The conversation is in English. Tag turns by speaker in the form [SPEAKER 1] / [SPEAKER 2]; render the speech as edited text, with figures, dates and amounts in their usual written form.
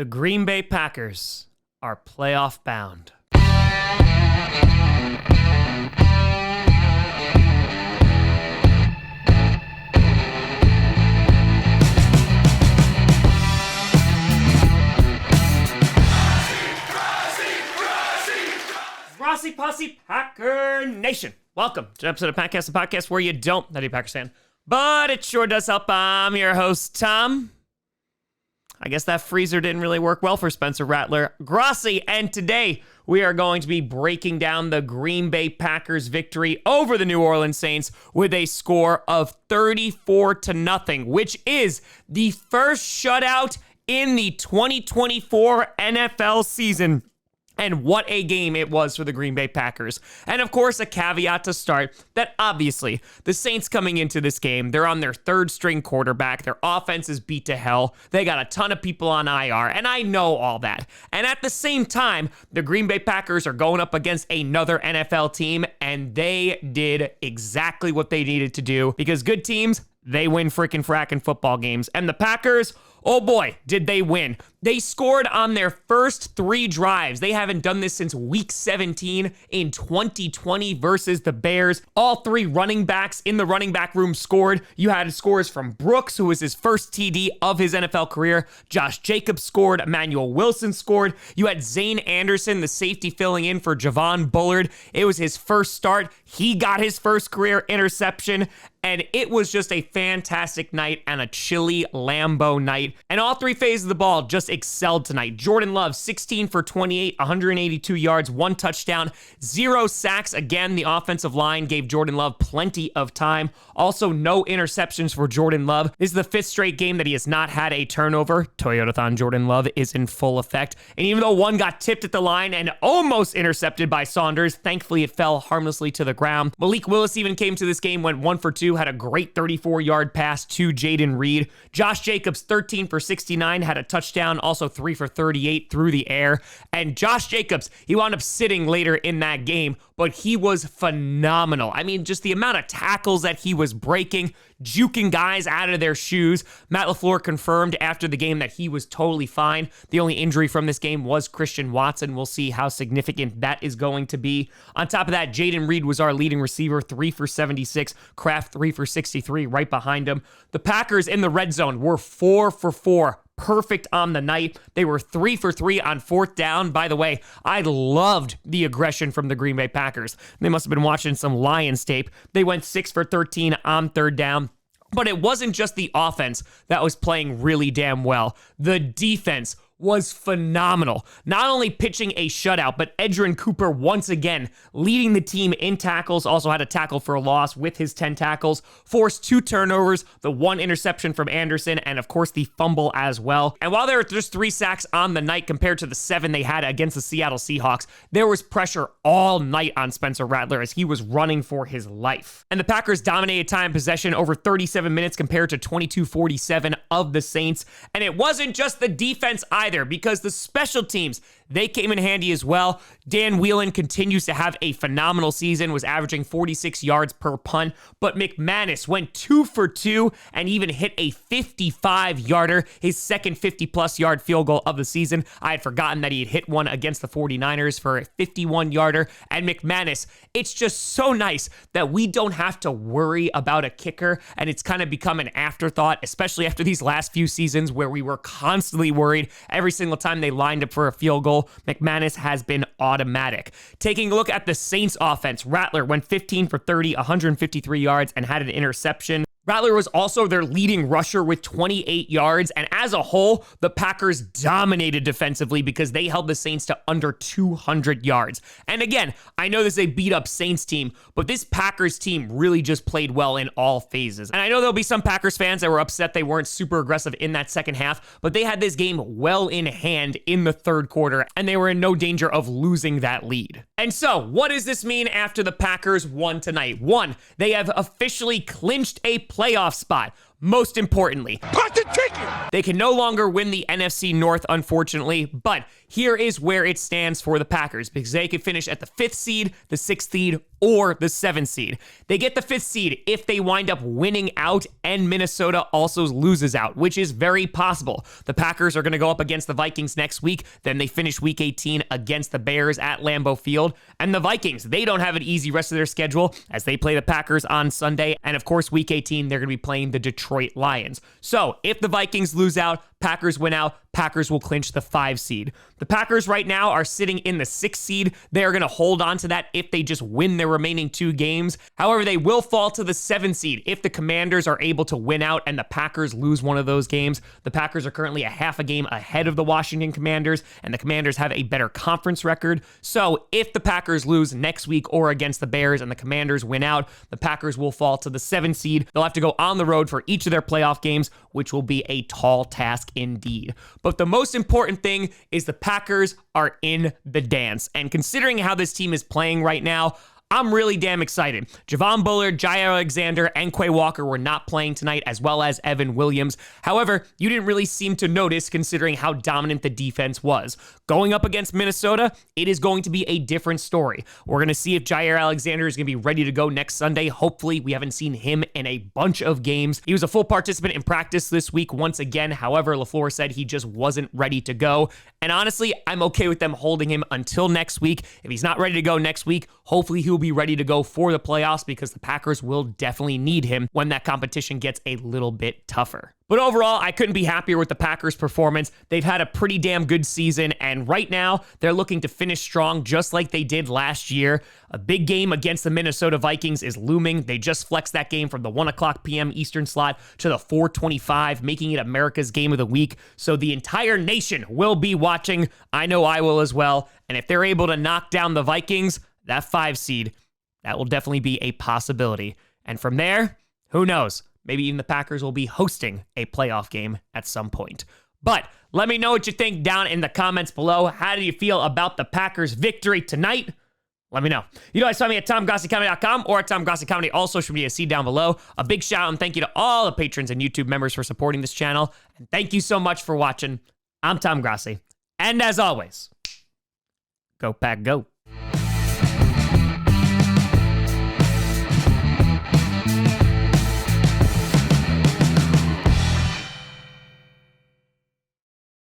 [SPEAKER 1] The Green Bay Packers are playoff bound. Grossi Posse Packer Nation. Welcome to an episode of Packcast, the podcast where you don't not a Packers fan, but it sure does help. I'm your host, Tom. I guess that freezer didn't really work well for Spencer Rattler. Grossi, and today we are going to be breaking down the Green Bay Packers victory over the New Orleans Saints with a score of 34-0, which is the first shutout in the 2024 NFL season. And what a game it was for the Green Bay Packers. And of course, a caveat to start that obviously the Saints coming into this game, they're on their third string quarterback. Their offense is beat to hell. They got a ton of people on IR, and I know all that. And at the same time, the Green Bay Packers are going up against another NFL team, and they did exactly what they needed to do because good teams, they win freaking fracking football games. And the Packers, oh boy, did they win. They scored on their first 3 drives. They haven't done this since week 17 in 2020 versus the Bears. All 3 running backs in the running back room scored. You had scores from Brooks, who was his first TD of his NFL career. Josh Jacobs scored. Emmanuel Wilson scored. You had Zane Anderson, the safety, filling in for Javon Bullard. It was his first start. He got his first career interception. And it was just a fantastic night and a chilly Lambeau night. And all 3 phases of the ball just excelled tonight. Jordan Love, 16 for 28, 182 yards, 1 touchdown, 0 sacks. Again, the offensive line gave Jordan Love plenty of time. Also, no interceptions for Jordan Love. This is the 5th straight game that he has not had a turnover. Toyotathon Jordan Love is in full effect. And even though one got tipped at the line and almost intercepted by Saunders, thankfully it fell harmlessly to the ground. Malik Willis even came to this game, went 1 for 2, had a great 34-yard pass to Jaden Reed. Josh Jacobs, 13 for 69, had a touchdown, also 3 for 38 through the air. And Josh Jacobs, he wound up sitting later in that game, but he was phenomenal. I mean, just the amount of tackles that he was breaking, juking guys out of their shoes. Matt LaFleur confirmed after the game that he was totally fine. The only injury from this game was Christian Watson. We'll see how significant that is going to be. On top of that, Jaden Reed was our leading receiver, 3 for 76. Kraft, 3 for 63, right behind him. The Packers in the red zone were 4 for 4. Perfect on the night. They were 3 for 3 on 4th down. By the way, I loved the aggression from the Green Bay Packers. They must have been watching some Lions tape. They went 6 for 13 on 3rd down. But it wasn't just the offense that was playing really damn well. The defense was phenomenal. Not only pitching a shutout, but Edgerrin Cooper once again leading the team in tackles, also had a tackle for a loss with his 10 tackles, forced 2 turnovers, the 1 interception from Anderson, and of course the fumble as well. And while there were just 3 sacks on the night compared to the 7 they had against the Seattle Seahawks, there was pressure all night on Spencer Rattler as he was running for his life. And the Packers dominated time possession over 37 minutes compared to 22-47 of the Saints. And it wasn't just the defense either, because the special teams, they came in handy as well. Dan Whelan continues to have a phenomenal season, was averaging 46 yards per punt, but McManus went 2 for 2 and even hit a 55-yarder, his second 50-plus yard field goal of the season. I had forgotten that he had hit one against the 49ers for a 51-yarder, and McManus, it's just so nice that we don't have to worry about a kicker, and it's kind of become an afterthought, especially after these last few seasons where we were constantly worried every single time they lined up for a field goal. McManus has been automatic. Taking a look at the Saints offense, Rattler went 15 for 30, 153 yards, and had an interception. Rattler was also their leading rusher with 28 yards, and as a whole, the Packers dominated defensively because they held the Saints to under 200 yards. And again, I know this is a beat-up Saints team, but this Packers team really just played well in all phases. And I know there'll be some Packers fans that were upset they weren't super aggressive in that second half, but they had this game well in hand in the 3rd quarter, and they were in no danger of losing that lead. And so, what does this mean after the Packers won tonight? 1, they have officially clinched a playoff spot. Most importantly, put the ticket! They can no longer win the NFC North, unfortunately, but here is where it stands for the Packers, because they could finish at the 5th seed, the 6th seed, or the 7th seed. They get the 5th seed if they wind up winning out and Minnesota also loses out, which is very possible. The Packers are going to go up against the Vikings next week. Then they finish week 18 against the Bears at Lambeau Field. And the Vikings, they don't have an easy rest of their schedule as they play the Packers on Sunday. And of course, week 18, they're going to be playing the Detroit Lions. So if the Vikings lose out, Packers win out, Packers will clinch the 5 seed. The Packers right now are sitting in the 6th seed. They are going to hold on to that if they just win their remaining 2 games. However, they will fall to the 7th seed if the Commanders are able to win out and the Packers lose one of those games. The Packers are currently a half a game ahead of the Washington Commanders, and the Commanders have a better conference record. So if the Packers lose next week or against the Bears and the Commanders win out, the Packers will fall to the 7th seed. They'll have to go on the road for each of their playoff games, which will be a tall task indeed. But the most important thing is the Packers are in the dance. And considering how this team is playing right now, I'm really damn excited. Javon Bullard, Jair Alexander, and Quay Walker were not playing tonight, as well as Evan Williams. However, you didn't really seem to notice considering how dominant the defense was. Going up against Minnesota, it is going to be a different story. We're going to see if Jair Alexander is going to be ready to go next Sunday. Hopefully, we haven't seen him in a bunch of games. He was a full participant in practice this week once again. However, LaFleur said he just wasn't ready to go. And honestly, I'm okay with them holding him until next week. If he's not ready to go next week, hopefully he'll be ready to go for the playoffs because the Packers will definitely need him when that competition gets a little bit tougher. But overall, I couldn't be happier with the Packers' performance. They've had a pretty damn good season, and right now, they're looking to finish strong just like they did last year. A big game against the Minnesota Vikings is looming. They just flexed that game from the 1 o'clock p.m. Eastern slot to the 4:25, making it America's game of the week. So the entire nation will be watching. I know I will as well. And if they're able to knock down the Vikings, that 5 seed, that will definitely be a possibility. And from there, who knows? Maybe even the Packers will be hosting a playoff game at some point. But let me know what you think down in the comments below. How do you feel about the Packers' victory tonight? Let me know. You guys find me at TomGrossiComedy.com or at TomGrossiComedy, all social media, see down below. A big shout out and thank you to all the patrons and YouTube members for supporting this channel. And thank you so much for watching. I'm Tom Grossi. And as always, go Pack Go.